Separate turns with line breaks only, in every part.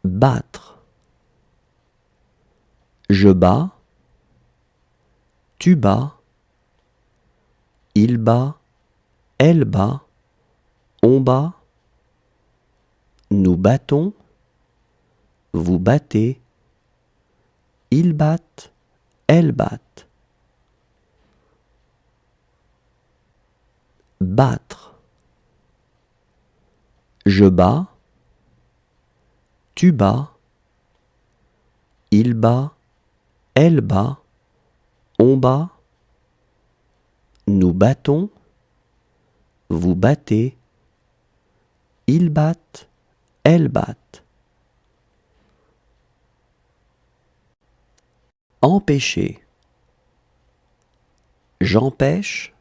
battre. Je bats, tu bats, il bat, elle bat, on bat, nous battons, vous battez, ils battent, elles battent. Battre. Je bats, tu bats, il bat, elle bat, on bat, nous battons, vous battez, ils battent, elles battent. Empêcher. J'empêche,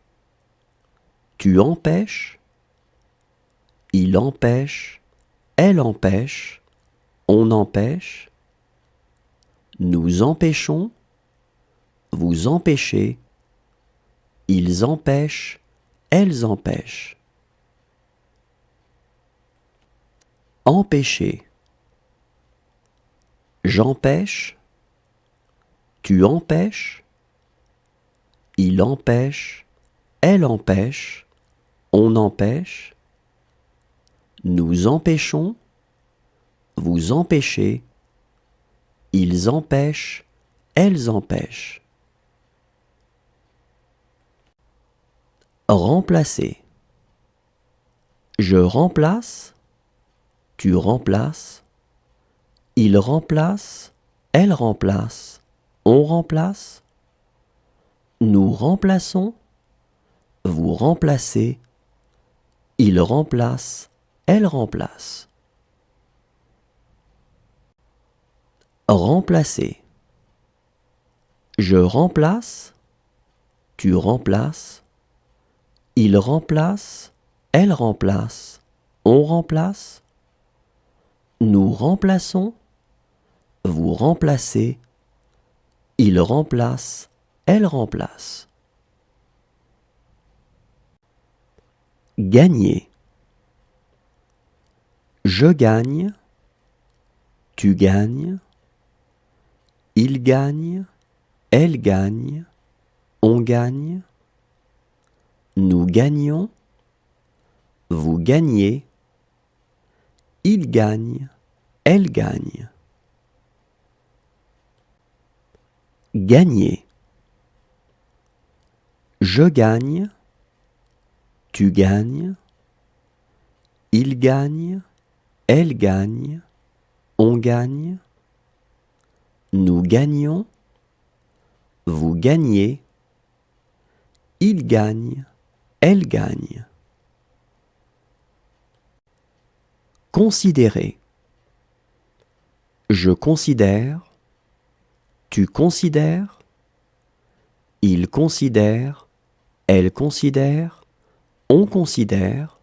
tu empêches, il empêche, elle empêche, on empêche, nous empêchons, vous empêchez, ils empêchent, elles empêchent. Empêcher. J'empêche, tu empêches, il empêche, elle empêche, on empêche, nous empêchons, vous empêchez, ils empêchent, elles empêchent. Remplacer. Je remplace, tu remplaces, il remplace, elle remplace, on remplace, nous remplaçons, vous remplacez, il remplace, elle remplace. Remplacer. Je remplace, tu remplaces, il remplace, elle remplace, on remplace, nous remplaçons, vous remplacez, il remplace, elle remplace. Gagner. Je gagne, tu gagnes, il gagne, elle gagne, on gagne, nous gagnons, vous gagnez, il gagne, elle gagne. Gagner. Je gagne, tu gagnes, il gagne, elle gagne, on gagne, nous gagnons, vous gagnez, il gagne, elle gagne. Considérer. Je considère, tu considères, il considère, elle considère, on considère,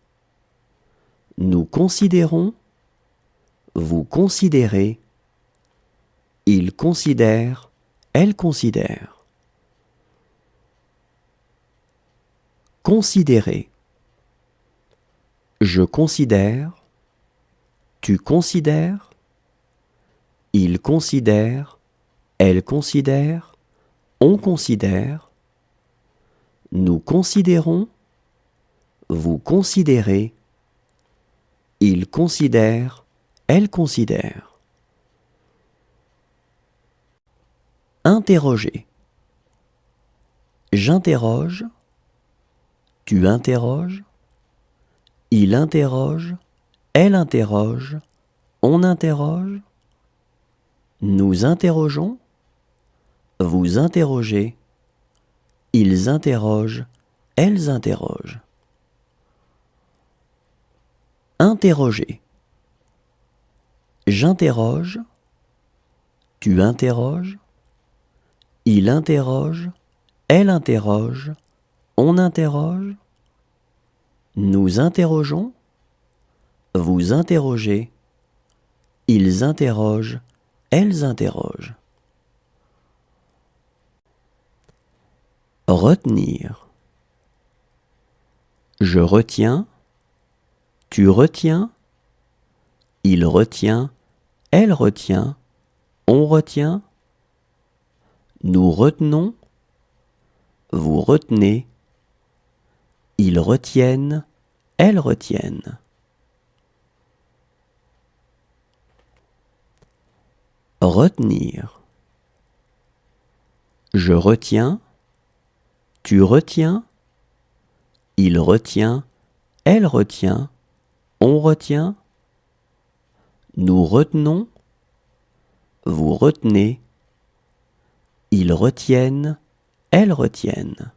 nous considérons, vous considérez, il considère, elle considère. Considérer. Je considère, tu considères, il considère, elle considère, on considère, nous considérons, vous considérez, il considère, elle considère. Interroger. J'interroge, tu interroges, il interroge, elle interroge, on interroge, nous interrogeons, vous interrogez, ils interrogent, elles interrogent. Interroger. J'interroge, tu interroges, il interroge, elle interroge, on interroge, nous interrogeons, vous interrogez, ils interrogent, elles interrogent. Retenir. Je retiens, tu retiens, il retient, elle retient, on retient, nous retenons, vous retenez, ils retiennent, elles retiennent. Retenir. Je retiens, tu retiens, il retient, elle retient, on retient, nous retenons, vous retenez, ils retiennent, elles retiennent.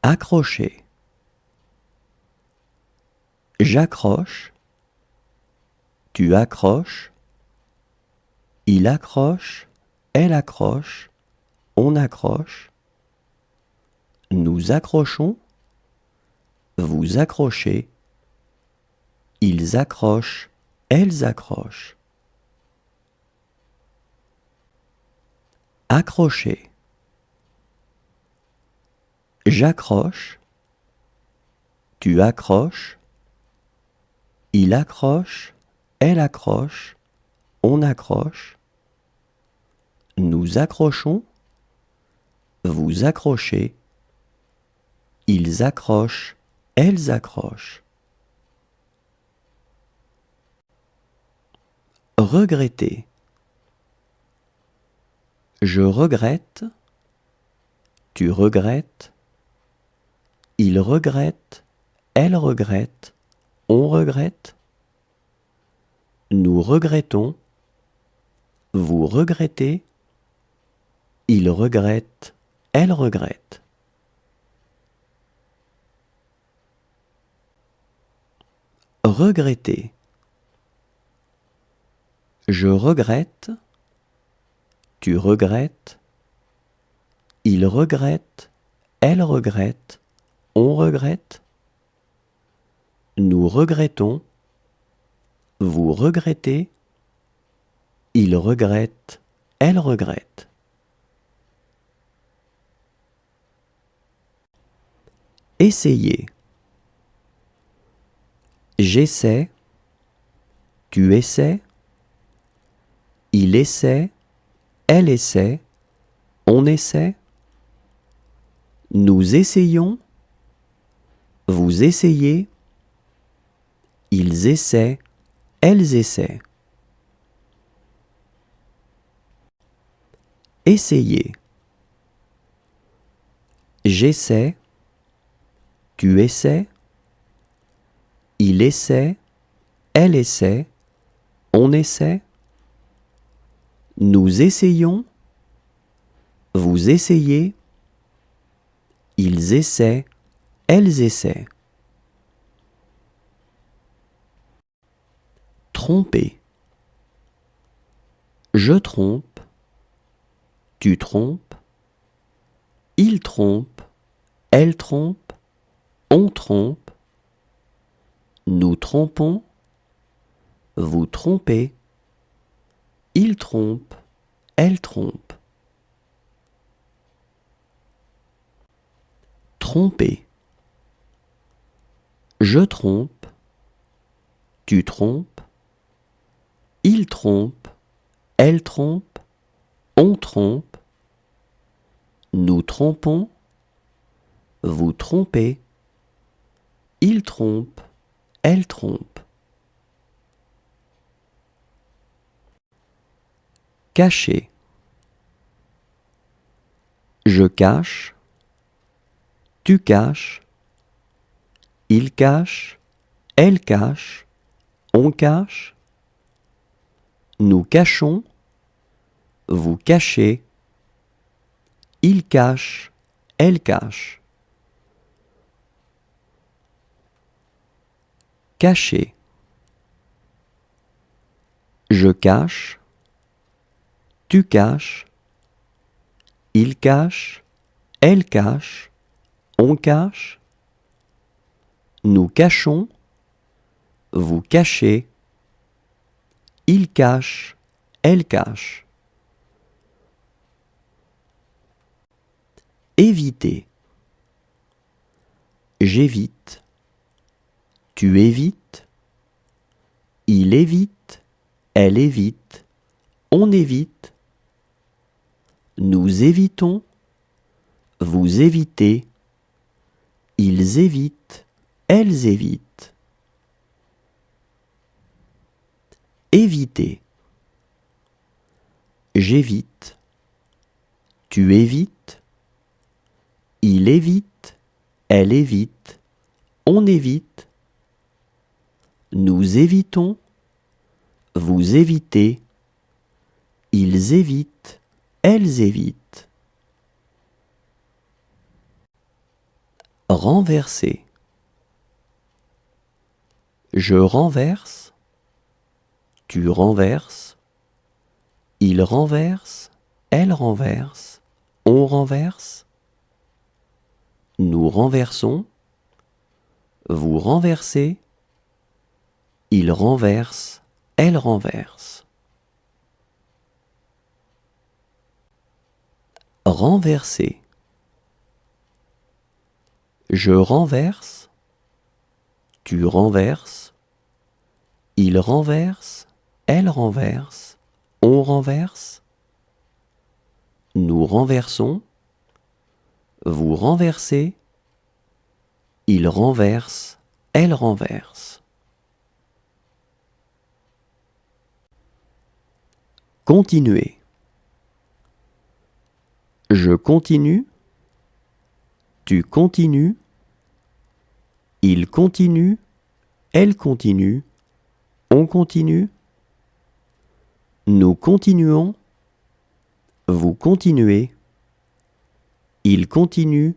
Accrocher. J'accroche, tu accroches, il accroche, elle accroche, on accroche, nous accrochons, vous accrochez, ils accrochent, elles accrochent. Accrocher. J'accroche, tu accroches, il accroche, elle accroche, on accroche, nous accrochons, vous accrochez, ils accrochent, elles accrochent. Regretter. Je regrette, tu regrettes, il regrette, elle regrette, on regrette, nous regrettons, vous regrettez, il regrette, elle regrette. Regretter. Je regrette, tu regrettes, il regrette, elle regrette, on regrette, nous regrettons, vous regrettez, il regrette, elle regrette. Essayer. J'essaie, tu essaies, il essaie, elle essaie, on essaie, nous essayons, vous essayez, ils essaient, elles essaient. Essayer. J'essaie, tu essaies, il essaie, elle essaie, on essaie, nous essayons, vous essayez, ils essaient, elles essaient. Tromper. Je trompe, tu trompes, il trompe, elle trompe, on trompe, nous trompons, vous trompez, il trompe, elle trompe. Tromper. Je trompe, tu trompes, il trompe, elle trompe, on trompe, nous trompons, vous trompez, il trompe, elle trompe. Cacher. Je cache, tu caches, il cache, elle cache, on cache, nous cachons, vous cachez, il cache, elle cache. Cacher. Je cache, tu caches, il cache, elle cache, on cache, nous cachons, vous cachez, il cache, elle cache. Éviter. J'évite, Tu évites, il évite, elle évite, on évite, nous évitons, vous évitez, ils évitent, elles évitent. Éviter. J'évite, tu évites, il évite, elle évite, on évite, nous évitons, vous évitez, ils évitent, elles évitent. Renverser. Je renverse, tu renverses, il renverse, elle renverse, on renverse, nous renversons, vous renversez, il renverse, elle renverse. Renverser. Je renverse, tu renverses, il renverse, elle renverse, on renverse, nous renversons, vous renversez, il renverse, elle renverse. Continuer. Je continue, tu continues, il continue, elle continue, on continue, nous continuons, vous continuez, il continue,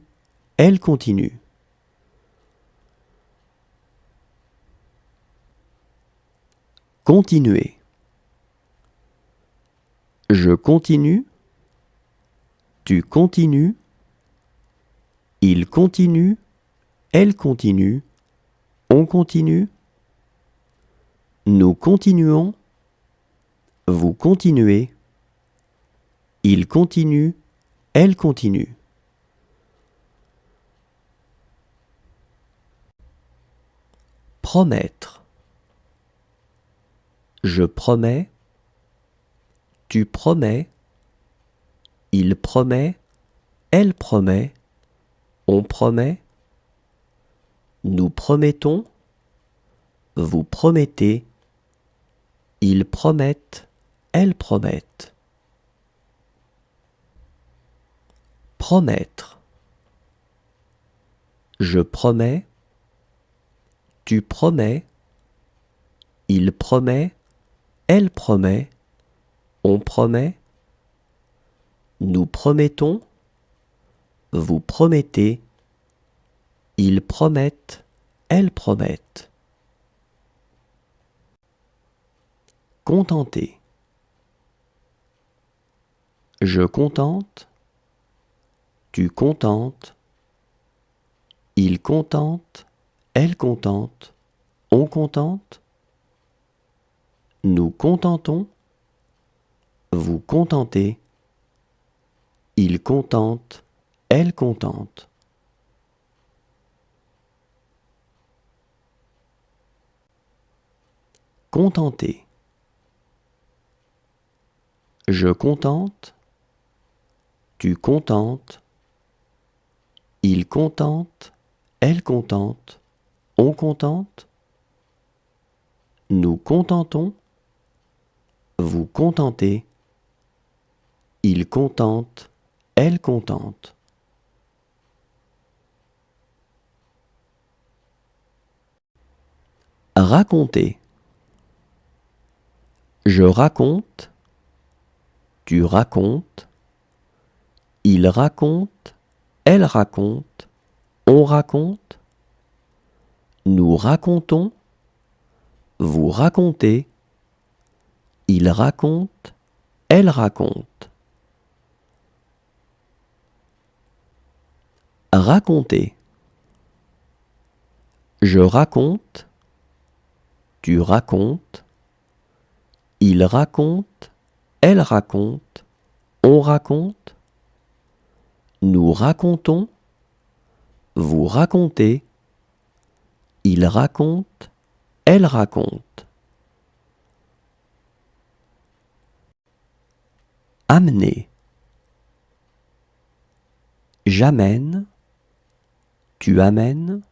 elle continue. Continuer. Je continue, tu continues, il continue, elle continue, on continue, nous continuons, vous continuez, il continue, elle continue. Promettre. Je promets, tu promets, il promet, elle promet, on promet, nous promettons, vous promettez, ils promettent, elles promettent. Promettre. Je promets, tu promets, il promet, elle promet, on promet, nous promettons, vous promettez, ils promettent, elles promettent. Contenter. Je contente, tu contentes, il contente, elle contente, on contente, nous contentons, vous contentez, il contente, elle contente. Contenter. Je contente, tu contentes, il contente, elle contente, on contente, nous contentons, vous contentez, il contente, elle contente. Raconter. Je raconte, tu racontes, il raconte, elle raconte, on raconte, nous racontons, vous racontez, il raconte, elle raconte. Raconter. Je raconte, tu racontes, il raconte, elle raconte, on raconte, nous racontons, vous racontez, Il raconte, elle raconte. Amener. J'amène, tu amènes.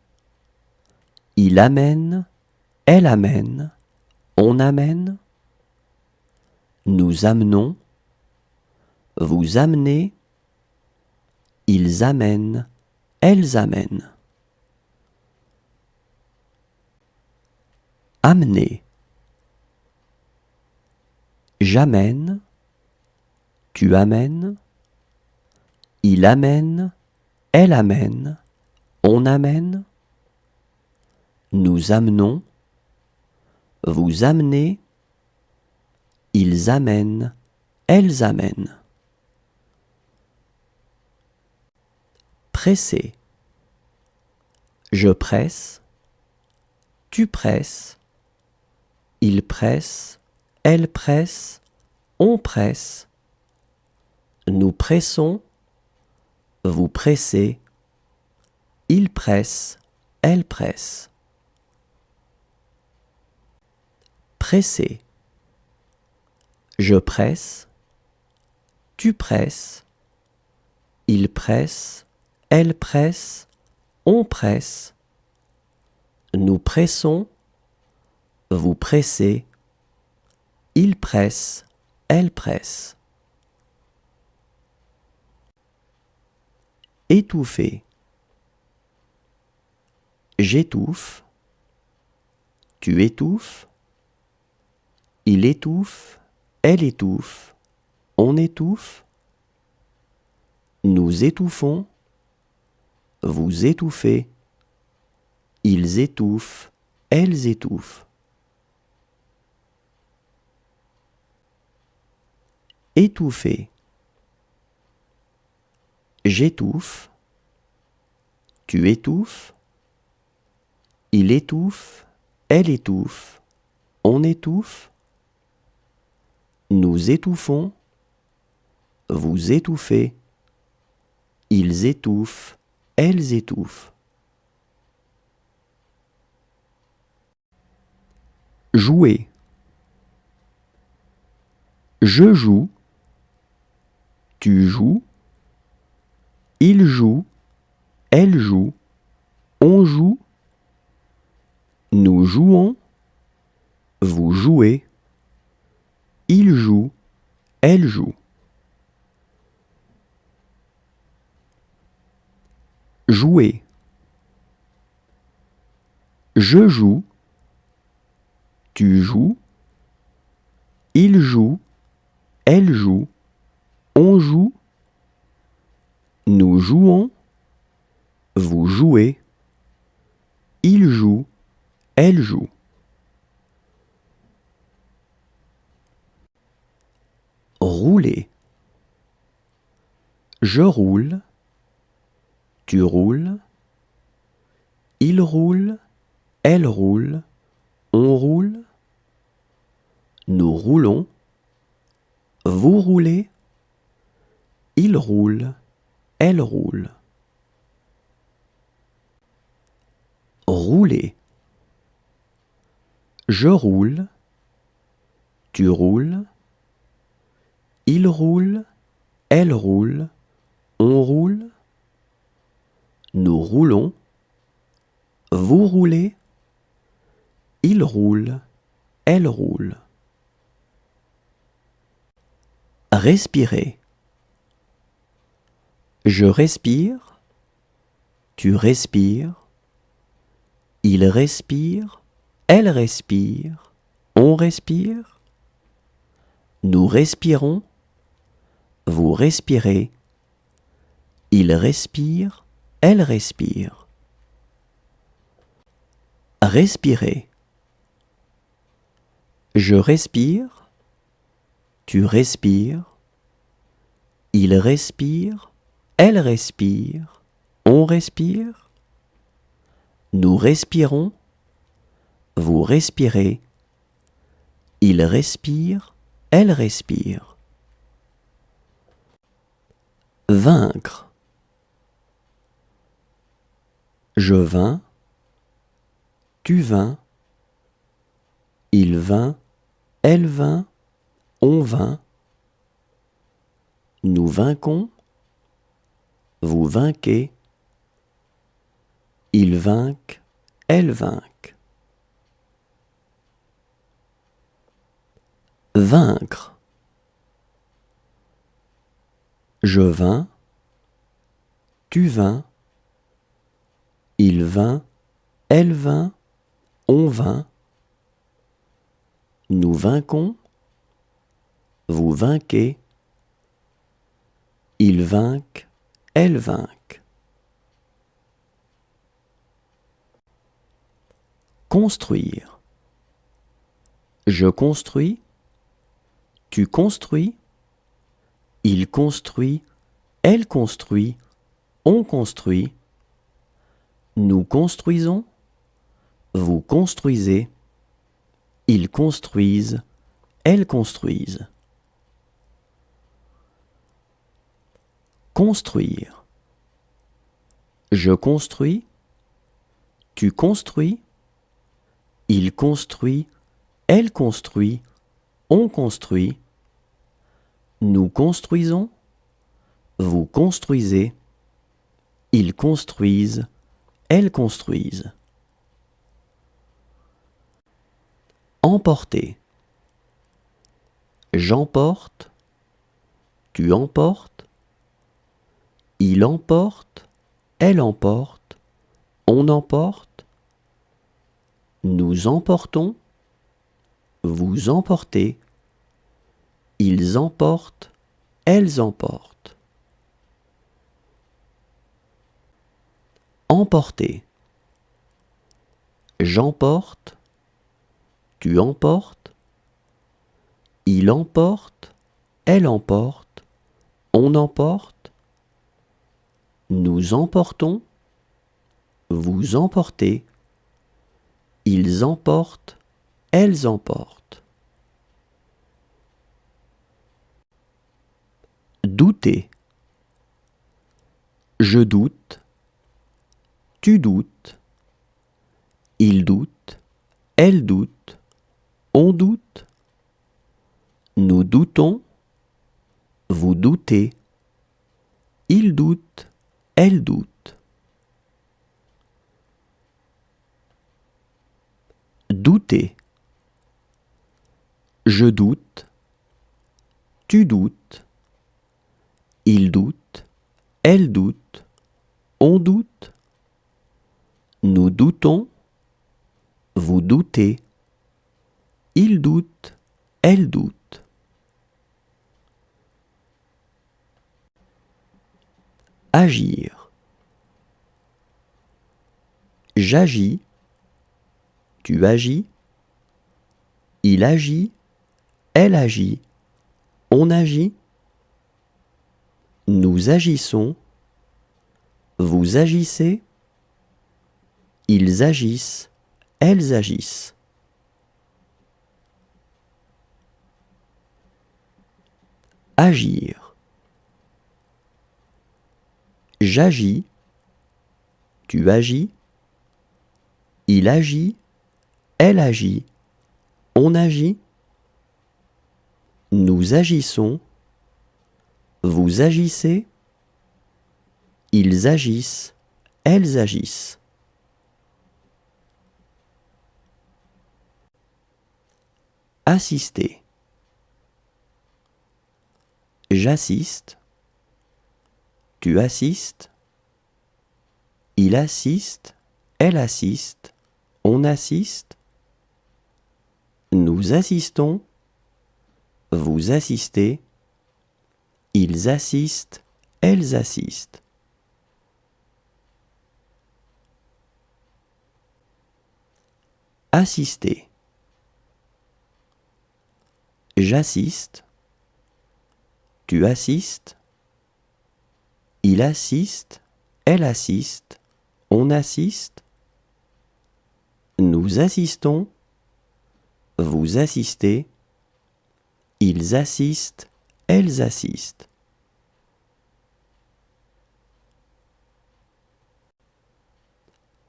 Il amène, elle amène, on amène. Nous amenons, vous amenez. Ils amènent, elles amènent. Amener. J'amène, tu amènes. Il amène, elle amène, on amène. Nous amenons, vous amenez. Ils amènent, elles amènent. Presser. Je presse, tu presses. Il presse, elle presse, on presse. Nous pressons, vous pressez. Il presse, elle presse. Presser. Je presse, tu presses. Il presse, elle presse, on presse. Nous pressons, vous pressez. Il presse, elle presse. Étouffer. J'étouffe, tu étouffes. Il étouffe, elle étouffe, on étouffe. Nous étouffons, vous étouffez. Ils étouffent, elles étouffent. Étouffer. J'étouffe, tu étouffes. Il étouffe, elle étouffe, on étouffe. Nous étouffons, vous étouffez. Ils étouffent, elles étouffent. Jouer. Je joue, tu joues. Il joue, elle joue, on joue. Nous jouons, vous jouez. Il joue, elle joue. Jouer. Je joue, tu joues. Il joue, elle joue, on joue. Nous jouons, vous jouez. Il joue, elle joue. Rouler. Je roule, tu roules. Il roule, elle roule, on roule. Nous roulons, vous roulez. Il roule, elle roule. Rouler. Je roule, tu roules. Il roule, elle roule, on roule. Nous roulons, vous roulez. Il roule, elle roule. Respirer. Je respire, tu respires. Il respire, elle respire, on respire. Nous respirons, vous respirez. Il respire, elle respire. Respirer. Je respire, tu respires. Il respire, elle respire, on respire. Nous respirons, vous respirez. Il respire, elle respire. Vaincre. Je vains, tu vins, il vint, elle vint, on vint, nous vainquons, vous vainquez, ils vainquent, elles vainquent. Vaincre. Je vins, tu vins, il vint, elle vint, on vint, nous vainquons, vous vainquez, ils vainquent, elles vainquent. Construire. Je construis, tu construis, il construit, elle construit, on construit, nous construisons, vous construisez, ils construisent, elles construisent. Construire. Je construis, tu construis, il construit, elle construit, on construit, nous construisons, vous construisez, ils construisent, elles construisent. Emporter. J'emporte, tu emportes, il emporte, elle emporte, on emporte, nous emportons, vous emportez, ils emportent, elles emportent. Emporter. J'emporte, tu emportes, il emporte, elle emporte, on emporte, nous emportons, vous emportez, ils emportent, elles emportent. Douter. Je doute, tu doutes, il doute, elle doute, on doute, nous doutons, vous doutez, il doute, elle doute. Douter. Je doute, tu doutes, il doute, elle doute, on doute, nous doutons, vous doutez, il doute, elle doute. Agir. J'agis, tu agis, il agit, elle agit, on agit, nous agissons, vous agissez, ils agissent, elles agissent. Agir. J'agis, tu agis, il agit, elle agit, on agit, nous agissons, vous agissez, ils agissent, elles agissent. Assister. J'assiste, tu assistes, il assiste, elle assiste, on assiste, nous assistons, vous assistez, ils assistent, elles assistent. Assister. J'assiste, tu assistes, il assiste, elle assiste, on assiste, nous assistons, vous assistez, ils assistent, elles assistent.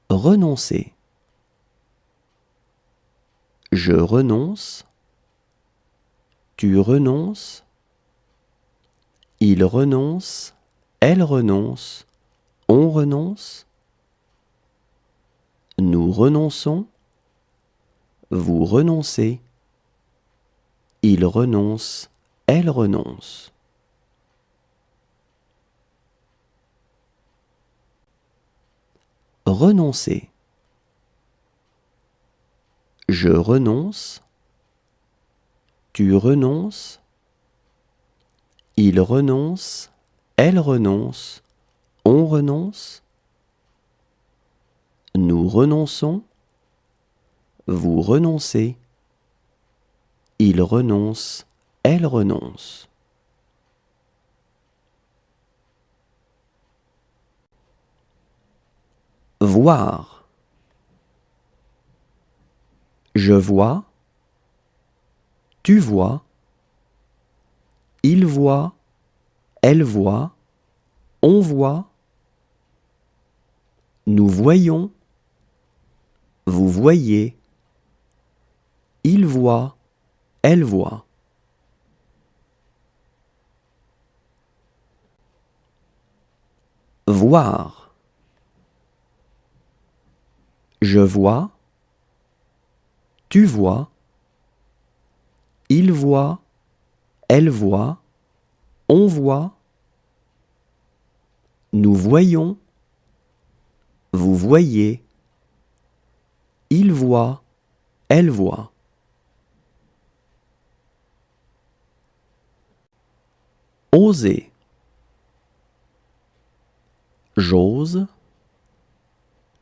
Renoncer. Je renonce. Tu renonces. Il renonce. Elle renonce. On renonce. Nous renonçons. Vous renoncez. Il renonce. Elle renonce. Renoncer. Je renonce. Tu renonces. Il renonce. Elle renonce. On renonce. Nous renonçons. Vous renoncez. Il renonce. Elle renonce. Voir. Je vois. Tu vois. Il voit. Elle voit. On voit. Nous voyons. Vous voyez. Il voit. Elle voit. Voir. Je vois. Tu vois. Il voit. Elle voit. On voit. Nous voyons. Vous voyez. Il voit. Elle voit. Oser. J'ose.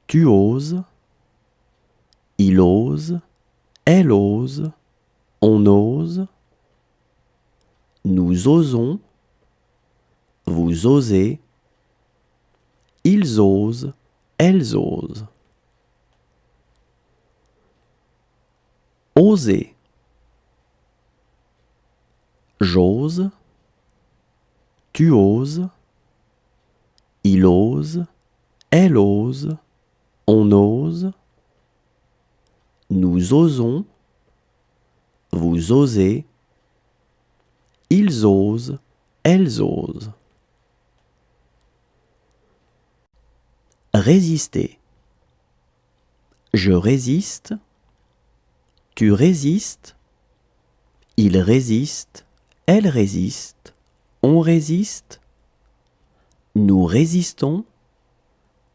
Tu oses. Il ose. Elle ose. On ose. Nous osons. Vous osez. Ils osent. Elles osent. Oser. J'ose. Tu oses. Il ose. Elle ose. On ose. Nous osons. Vous osez. Ils osent. Elles osent. Résister. Je résiste. Tu résistes. Il résiste. Elle résiste. On résiste. Nous résistons.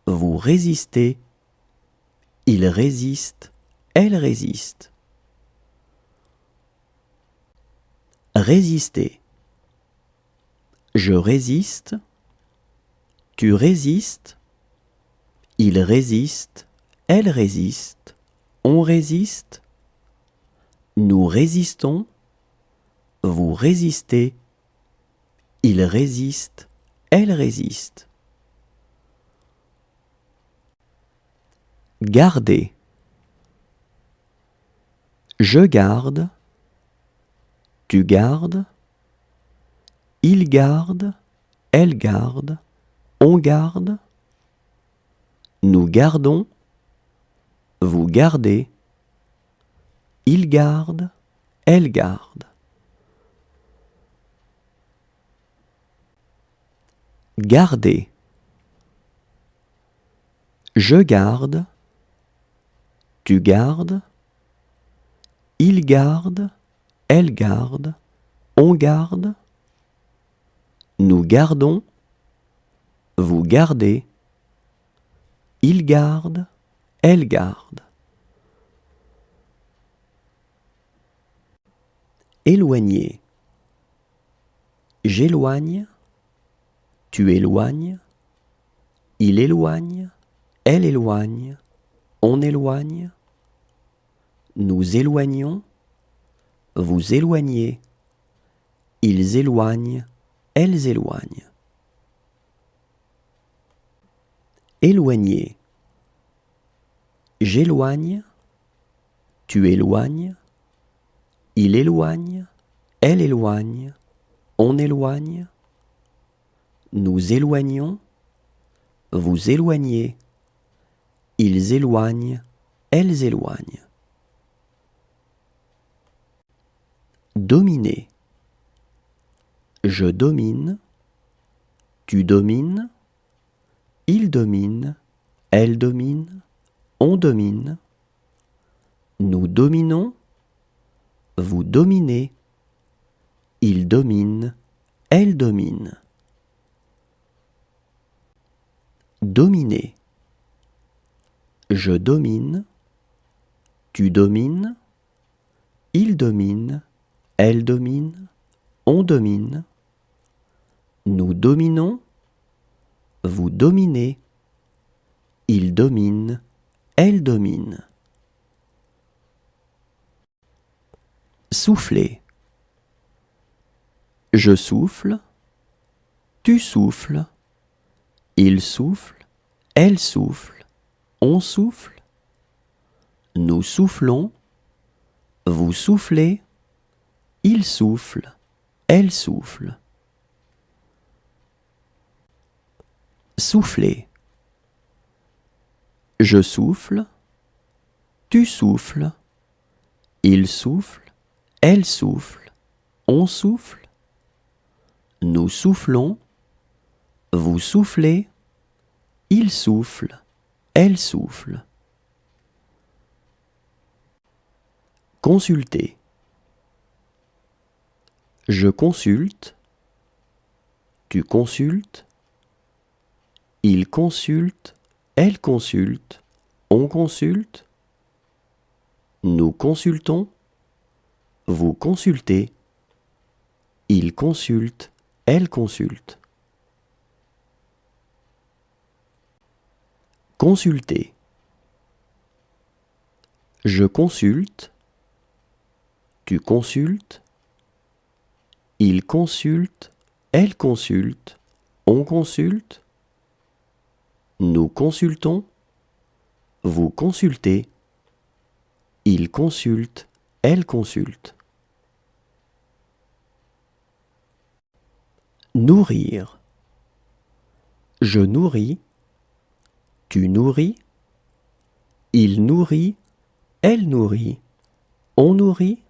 Vous résistez. Il résiste. Elle résiste. Résister. Je résiste. Tu résistes. Il résiste. Elle résiste. On résiste. Nous résistons. Vous résistez. Il résiste. Elle résiste. Garder. Je garde. Tu gardes. Il garde. Elle garde. On garde. Nous gardons. Vous gardez. Il garde. Elle garde. Garder. Je garde. Tu gardes. Il garde. Elle garde. On garde. Nous gardons. Vous gardez. Il garde. Elle garde. Éloigner. J'éloigne. Tu éloignes. Il éloigne. Elle éloigne. On éloigne. Nous éloignons. Vous éloignez. Ils éloignent. Elles éloignent. Éloigner. J'éloigne. Tu éloignes. Il éloigne. Elle éloigne. On éloigne. Nous éloignons. Vous éloignez. Ils éloignent. Elles éloignent. Dominer. Je domine. Tu domines. Il domine. Elle domine. On domine. Nous dominons. Vous dominez. Il domine. Elle domine. Dominer. Je domine. Tu domines. Il domine. Elle domine. On domine. Nous dominons. Vous dominez. Il domine. Elle domine. Souffler. Je souffle. Tu souffles. Il souffle. Elle souffle. On souffle. Nous soufflons. Vous soufflez. Il souffle. Elle souffle. Souffler. Je souffle. Tu souffles. Il souffle. Elle souffle. On souffle. Nous soufflons. Vous soufflez. Il souffle. Elle souffle. Consulter. Je consulte. Tu consultes. Il consulte. Elle consulte. On consulte. Nous consultons. Vous consultez. Il consulte. Elle consulte. Consulter. Je consulte. Tu consultes. Il consulte. Elle consulte. On consulte. Nous consultons. Vous consultez. Il consulte. Elle consulte. Nourrir. Je nourris. Tu nourris. Il nourrit. Elle nourrit. On nourrit.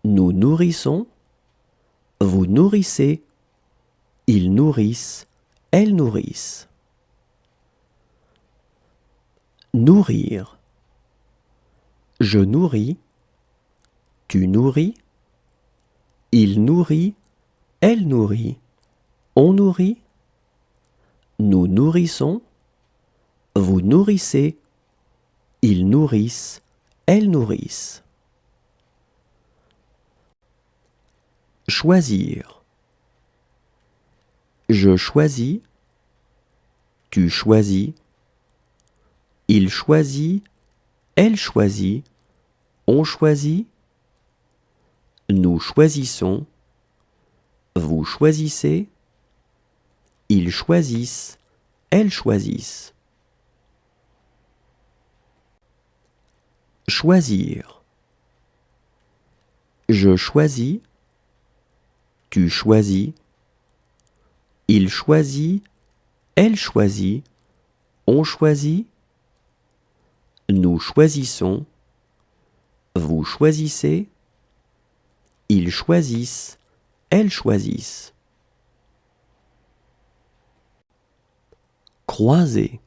Nous nourrissons. Vous nourrissez. Ils nourrissent. Elles nourrissent. Nourrir. Je nourris. Tu nourris. Il nourrit. Elle nourrit. On nourrit. Nous nourrissons. Vous nourrissez. Ils nourrissent. Elles nourrissent. Choisir. Je choisis. Tu choisis. Il choisit. Elle choisit. On choisit. Nous choisissons. Vous choisissez. Ils choisissent. Elles choisissent. Choisir. Je choisis. Tu choisis. Il choisit. Elle choisit. On choisit. Nous choisissons. Vous choisissez. Ils choisissent. Elles choisissent. Croiser.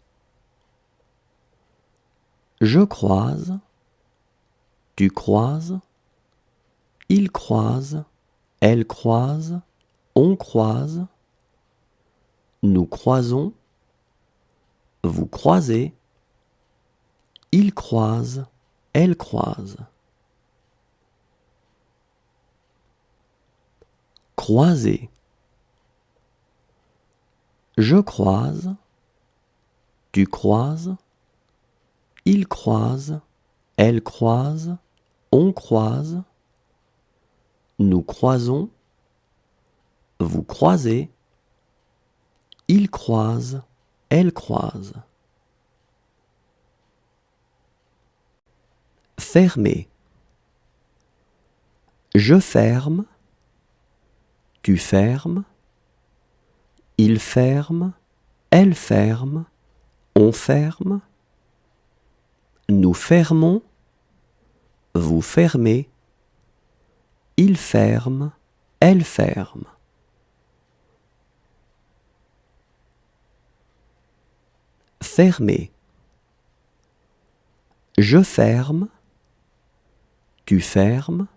Je croise. Tu croises. Il croise. Elle croise. On croise. Nous croisons. Vous croisez. Il croise. Elle croise. Croiser. Je croise. Tu croises. Il croise. Elle croise. On croise. Nous croisons. Vous croisez. Il croise. Elle croise. Fermer. Je ferme. Tu fermes. Il ferme. Elle ferme. On ferme. Nous fermons. Vous fermez. il ferme, elle ferme. Fermer. Je ferme, tu fermes,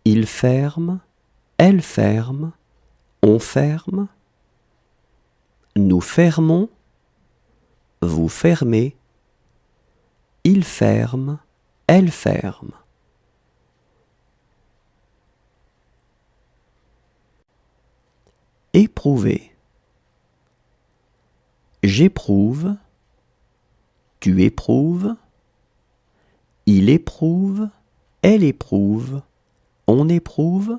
il ferme, elle ferme, on ferme, nous fermons, vous fermez, il ferme, elle ferme. Éprouver. J'éprouve, tu éprouves, il éprouve, elle éprouve, on éprouve,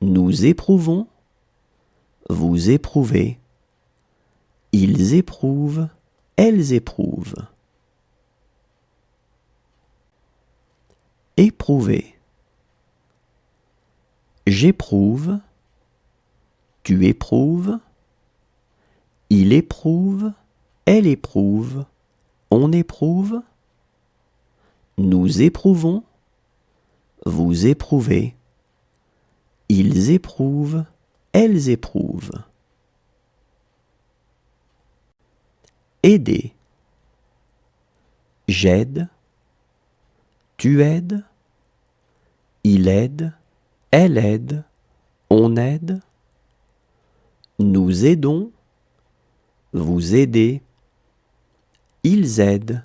nous éprouvons, vous éprouvez, ils éprouvent, elles éprouvent. Éprouver. J'éprouve, tu éprouves, il éprouve, elle éprouve, on éprouve, nous éprouvons, vous éprouvez, ils éprouvent, elles éprouvent. Aider. J'aide, tu aides, il aide, elle aide, on aide, nous aidons, vous aidez, ils aident,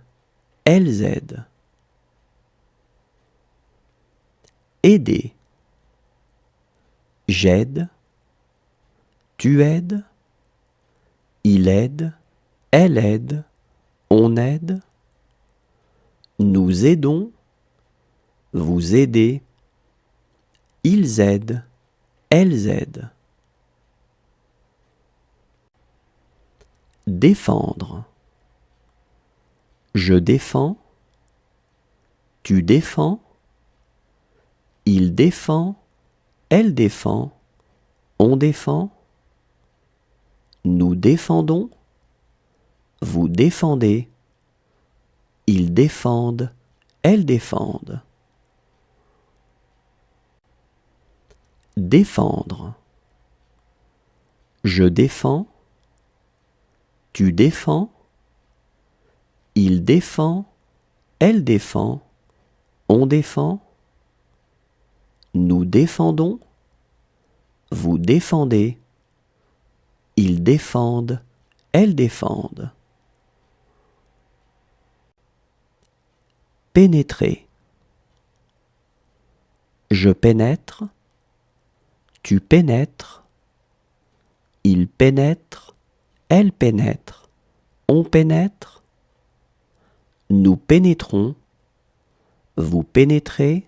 elles aident. Aider. J'aide, tu aides, il aide, elle aide, on aide, nous aidons, vous aidez, ils aident, elles aident. Défendre. Je défends, tu défends, il défend, elle défend, on défend, nous défendons, vous défendez, ils défendent, elles défendent. Défendre. Je défends, tu défends, il défend, elle défend, on défend, nous défendons, vous défendez, ils défendent, elles défendent. Pénétrer. Je pénètre, tu pénètres, il pénètre, elle pénètre, on pénètre, nous pénétrons, vous pénétrez,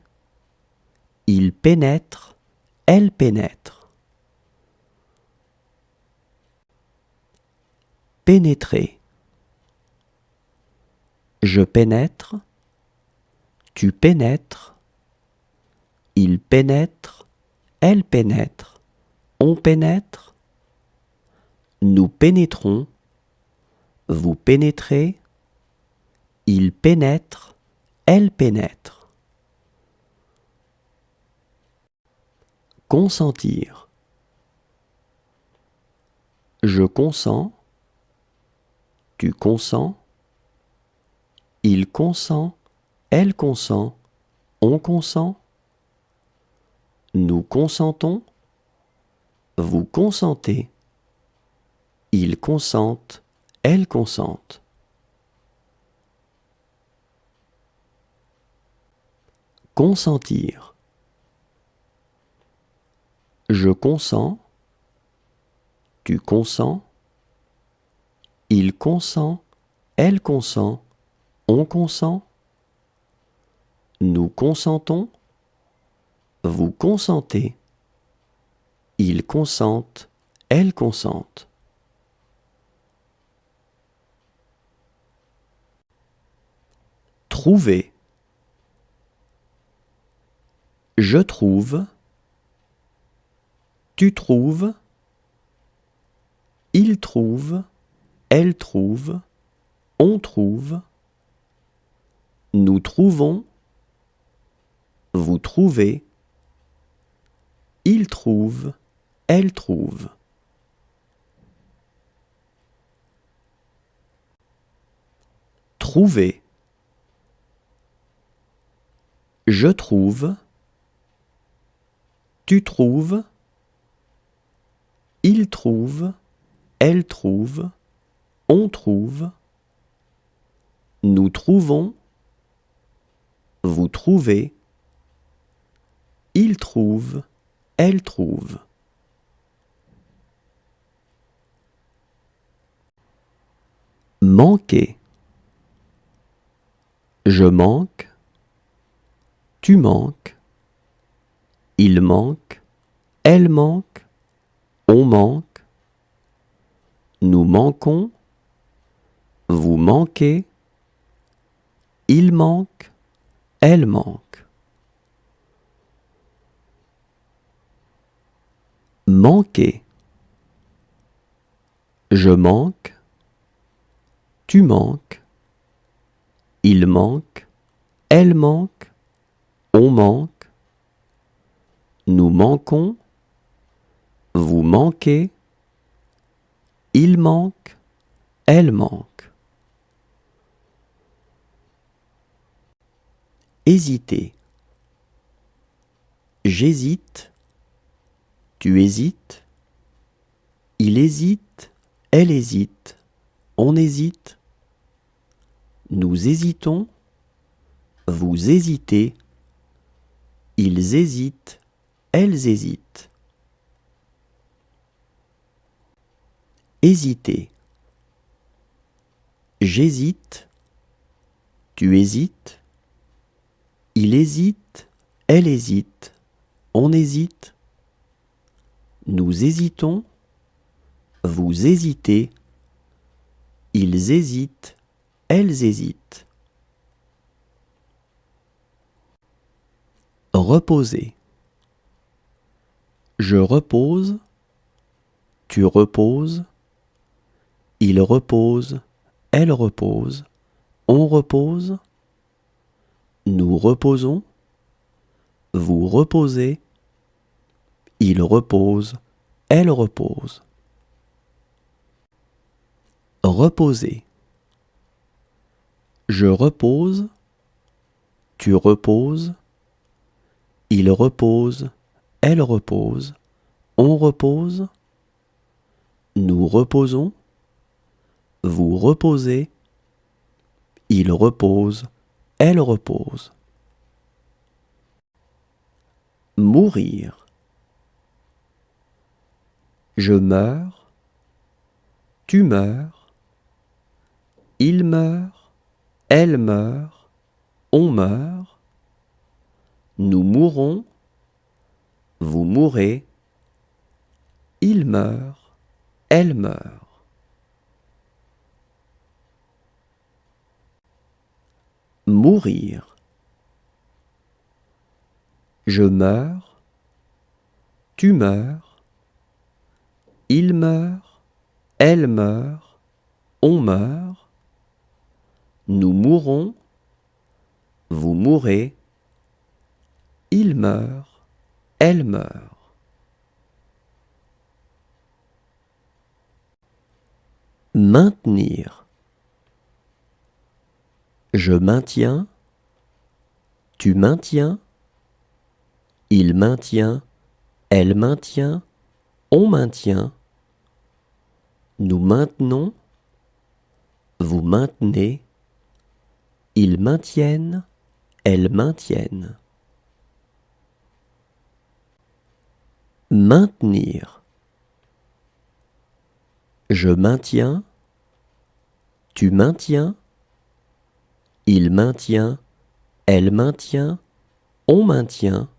il pénètre, elle pénètre. Pénétrer. Je pénètre, tu pénètres, il pénètre, elle pénètre, on pénètre, nous pénétrons, vous pénétrez, il pénètre, elle pénètre. Consentir. Je consens, tu consens, il consent, elle consent, on consent, nous consentons, vous consentez, ils consentent, elles consentent. Consentir. Je consens, tu consens, il consent, elle consent, on consent, nous consentons, vous consentez, ils consentent, elles consentent. Trouver. Je trouve, tu trouves, il trouve, elle trouve, on trouve, nous trouvons, vous trouvez, il trouve, elle trouve. Trouver. Je trouve, tu trouves, il trouve, elle trouve, on trouve, nous trouvons, vous trouvez, il trouve, elle trouve. Manquer. Je manque, tu manques, il manque, elle manque, on manque, nous manquons, vous manquez, il manque, elle manque. Manquer. Je manque, tu manques, il manque, elle manque, on manque, nous manquons, vous manquez, il manque, elle manque. Hésiter. J'hésite, tu hésites, il hésite, elle hésite, on hésite, nous hésitons, vous hésitez, ils hésitent, elles hésitent. Hésiter. J'hésite, tu hésites, il hésite, elle hésite, on hésite, nous hésitons, vous hésitez, ils hésitent, elles hésitent. Reposer. Je repose, tu reposes, il repose, elle repose, on repose, nous reposons, vous reposez, il repose, elle repose. Reposer. Je repose, tu reposes, il repose, elle repose, on repose, nous reposons, vous reposez, il repose, elle repose. Mourir. Je meurs, tu meurs, il meurt, elle meurt, on meurt, nous mourons, vous mourrez, il meurt, elle meurt. Mourir. Je meurs, tu meurs, il meurt, elle meurt, on meurt, nous mourons, vous mourrez, il meurt, elle meurt. Maintenir. Je maintiens, tu maintiens, il maintient, elle maintient, on maintient, nous maintenons, vous maintenez, ils maintiennent, elles maintiennent. Maintenir. Je maintiens, tu maintiens, il maintient, elle maintient, on maintient,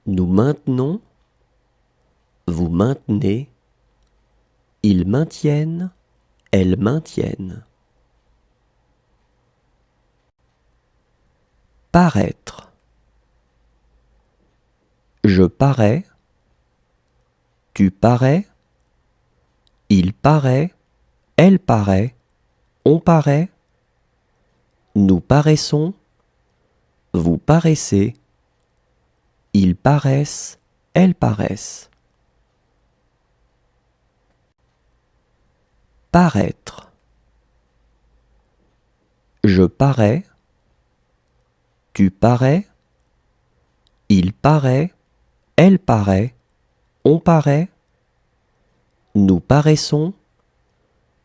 nous maintenons, vous maintenez, ils maintiennent, elles maintiennent. Paraître. Je parais, tu parais, il paraît, elle paraît, on paraît, nous paraissons, vous paraissez, ils paraissent, elles paraissent. Paraître. Je parais, tu parais, il paraît, elle paraît, on paraît, nous paraissons,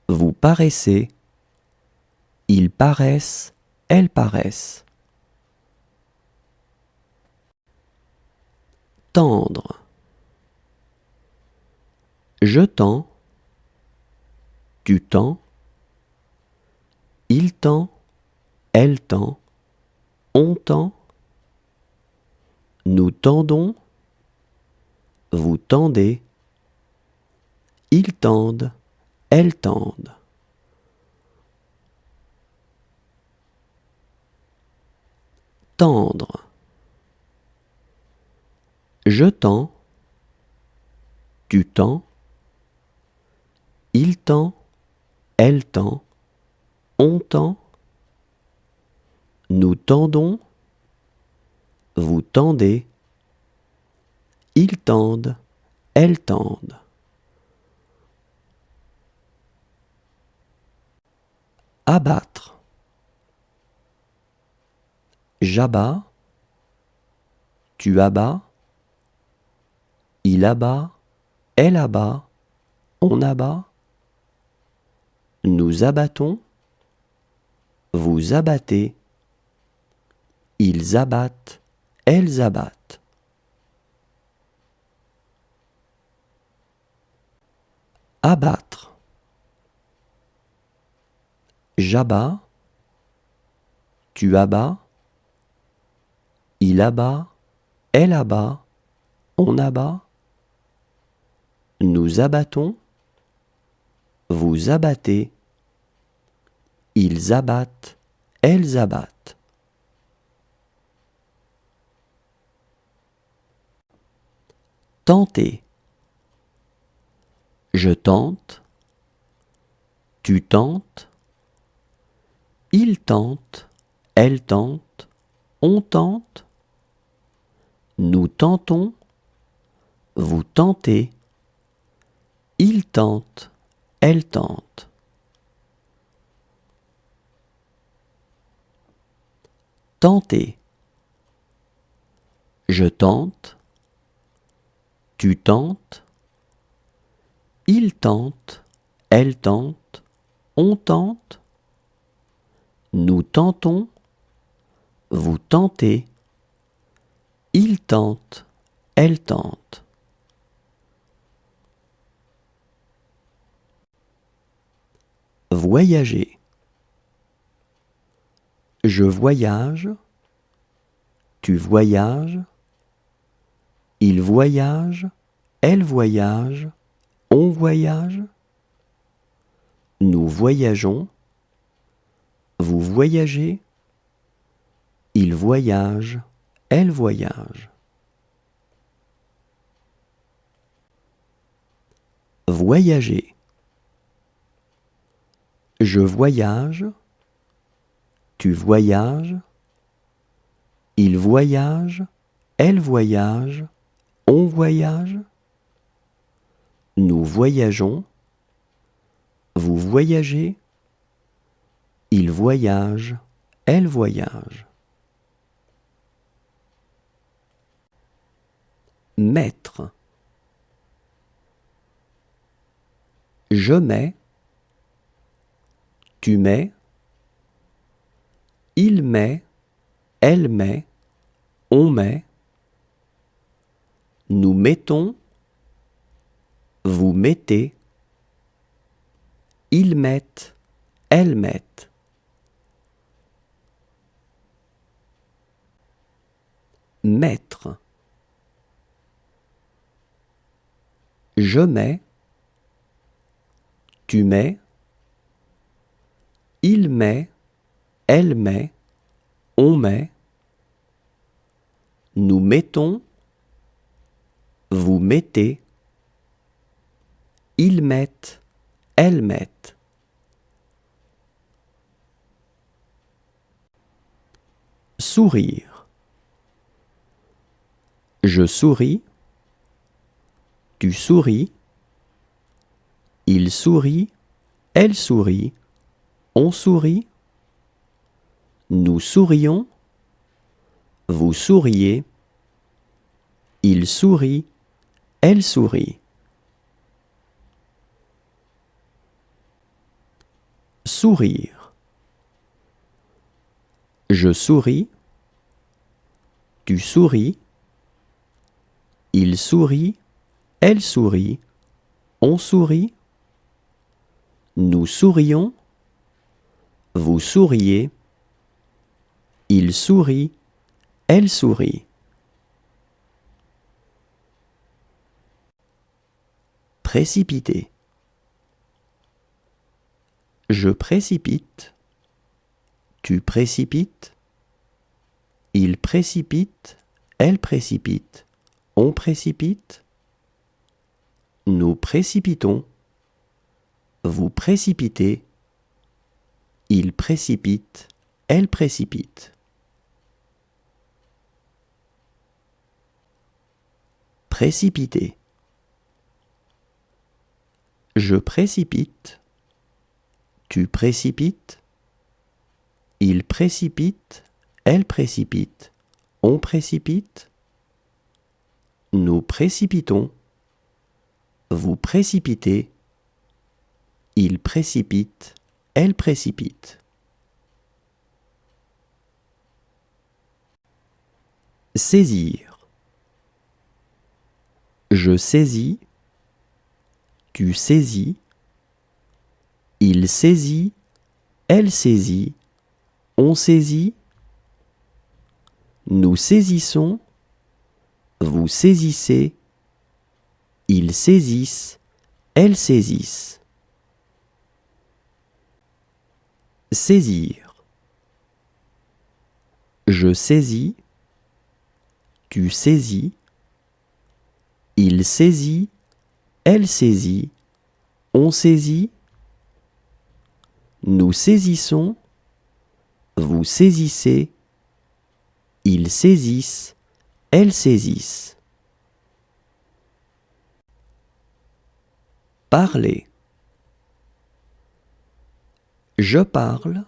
vous paraissez, ils paraissent, elles paraissent. Tendre. Je tends, tu tends, il tend, elle tend, on tend, nous tendons, vous tendez, ils tendent, elles tendent. Tendre. Je tends, tu tends, il tend, elle tend, on tend, nous tendons, vous tendez, ils tendent, elles tendent. Abattre. J'abats, tu abats, il abat, elle abat, on abat, nous abattons, vous abattez, ils abattent, elles abattent. Abattre. J'abats, tu abats, il abat, elle abat, on abat, nous abattons, vous abattez, ils abattent, elles abattent. Tenter. Je tente, tu tentes, il tente, elle tente, on tente, nous tentons, vous tentez, il tente, elle tente. Tenter. Je tente, tu tentes, il tente, elle tente, on tente, nous tentons, vous tentez, il tente, elle tente. Voyager. Je voyage, tu voyages, il voyage, elle voyage, on voyage, nous voyageons, vous voyagez, il voyage, elle voyage. Voyager. Je voyage, tu voyages, il voyage, elle voyage, on voyage, nous voyageons, vous voyagez, il voyage, elle voyage. Mettre. Je mets, tu mets, il met, elle met, on met, nous mettons, vous mettez, ils mettent, elles mettent. Mettre. Je mets, tu mets, il met, elle met, on met, nous mettons, vous mettez, ils mettent, elles mettent. Sourire. Je souris. Tu souris. Il sourit. Elle sourit. On sourit. Nous sourions. Vous souriez. Il sourit. Elle sourit. Sourire. Je souris. Tu souris. Il sourit. Elle sourit. On sourit. Nous sourions. Vous souriez. Il sourit. Elle sourit. Précipiter. Je précipite. Tu précipites. Il précipite. Elle précipite. On précipite. Nous précipitons. Vous précipitez. Il précipite. Elle précipite. Précipiter. Je précipite. Tu précipites. Il précipite. Elle précipite. On précipite. Nous précipitons. Vous précipitez. Il précipite. Elle précipite. Saisir. Je saisis. Tu saisis. Il saisit. Elle saisit. On saisit. Nous saisissons. Vous saisissez. Ils saisissent. Elles saisissent. Saisir. Je saisis. Tu saisis. Il saisit. Elle saisit. On saisit. Nous saisissons. Vous saisissez. Ils saisissent. Elles saisissent. Parler. Je parle.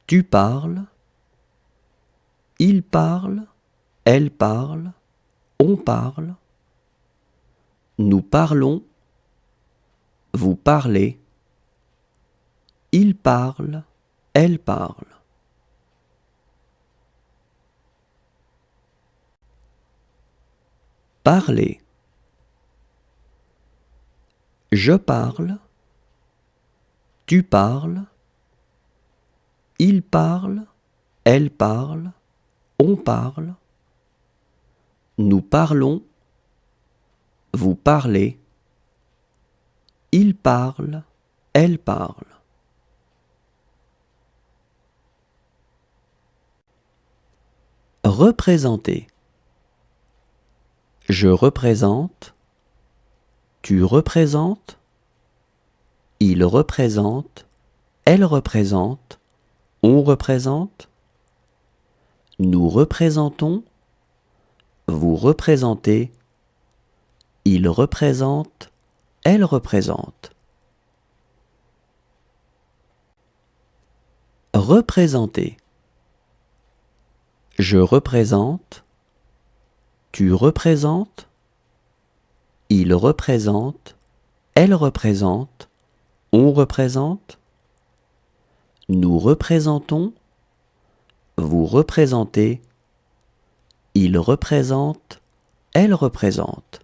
Tu parles. Il parle. Elle parle. On parle. Nous parlons. Vous parlez. Il parle. Elle parle. Parler. Je parle. Tu parles. Il parle. Elle parle. On parle. Nous parlons. Vous parlez. Il parle. Elle parle. Représenter. Je représente. Tu représentes. Il représente. Elle représente. On représente. Nous représentons. Vous représentez. Il représente. Elle représente. Représenter. Je représente. Tu représentes. Il représente. Elle représente. On représente. Nous représentons. Vous représentez. Il représente. Elle représente.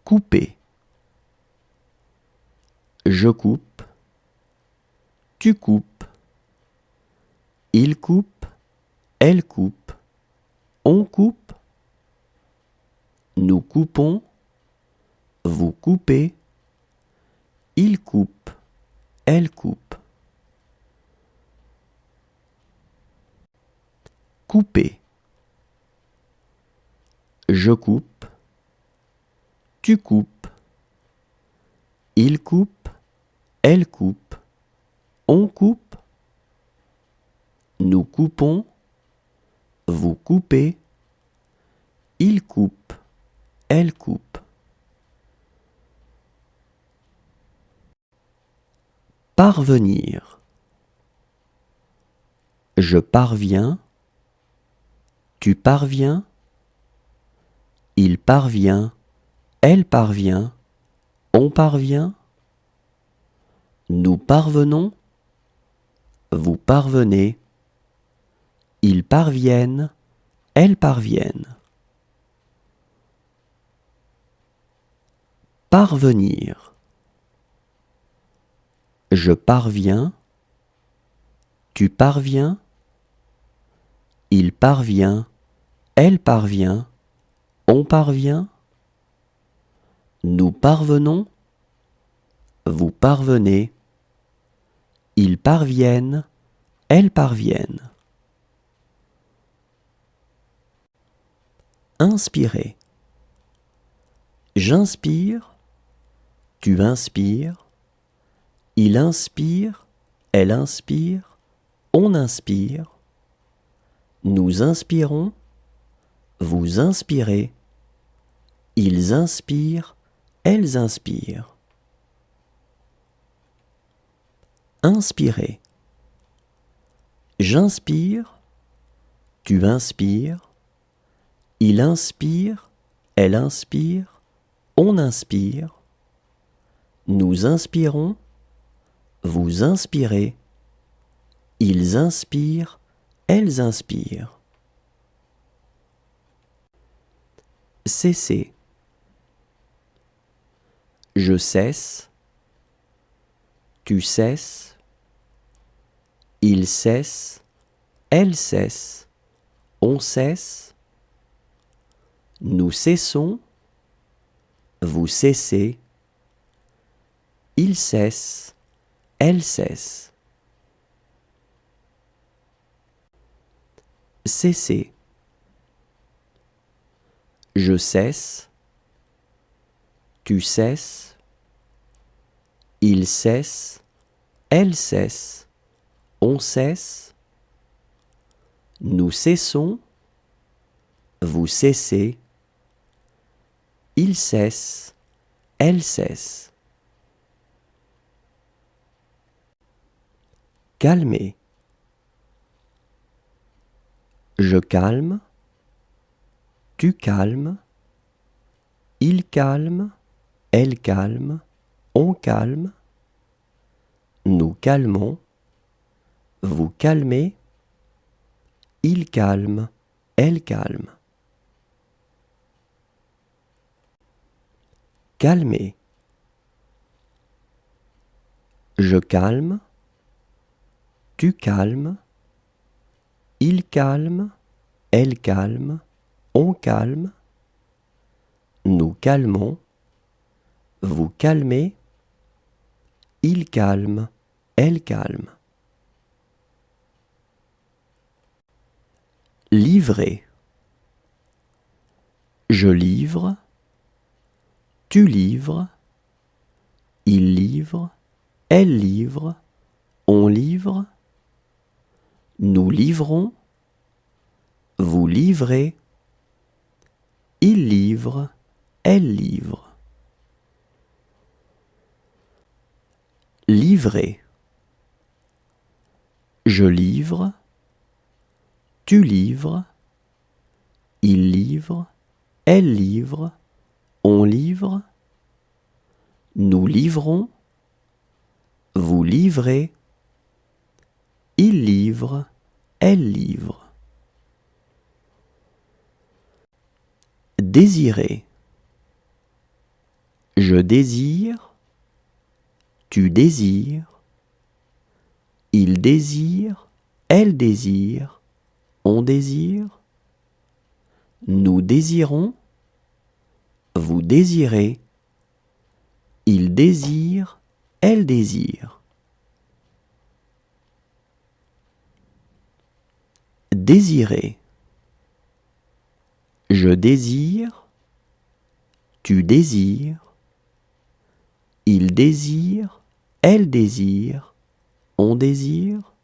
Couper. Je coupe. Tu coupes. Il coupe. Elle coupe. On coupe. Nous coupons. Vous coupez. Il coupe. Elle coupe. Couper. Je coupe. Tu coupes. Il coupe. Elle coupe. On coupe. Nous coupons. vous coupez, il coupe, elle coupe. Parvenir. Je parviens, tu parviens, il parvient, elle parvient, on parvient, nous parvenons, vous parvenez, ils parviennent, elles parviennent. Parvenir. Je parviens, tu parviens, il parvient, elle parvient, on parvient, nous parvenons, vous parvenez, ils parviennent, elles parviennent. Inspirer. J'inspire, tu inspires, il inspire, elle inspire, on inspire, nous inspirons, vous inspirez, ils inspirent, elles inspirent. Inspirer. J'inspire, tu inspires, il inspire, elle inspire, on inspire, nous inspirons, vous inspirez, ils inspirent, elles inspirent. Cesser. Je cesse, tu cesses, il cesse, elle cesse, on cesse, nous cessons, vous cessez, il cesse, elle cesse. Cesser. Je cesse, tu cesses, il cesse, elle cesse, on cesse, nous cessons, vous cessez, il cesse, elle cesse. Calmer. Je calme, tu calmes, il calme, elle calme, on calme, nous calmons, vous calmez, il calme, elle calme. Calmer. Je calme, tu calmes, il calme, elle calme, on calme, nous calmons, vous calmez, il calme, elle calme. Livrer. Je livre, tu livres, il livre, elle livre, on livre, nous livrons, vous livrez, il livre, elle livre. Livrer. Je livre, tu livres, il livre, elle livre, on livre, nous livrons, vous livrez, il livre, elle livre. Désirer. Je désire, tu désires, il désire, elle désire, on désire, nous désirons, vous désirez, il désire, elle désire. Désirer. Je désire, tu désires, il désire, elle désire, on désire,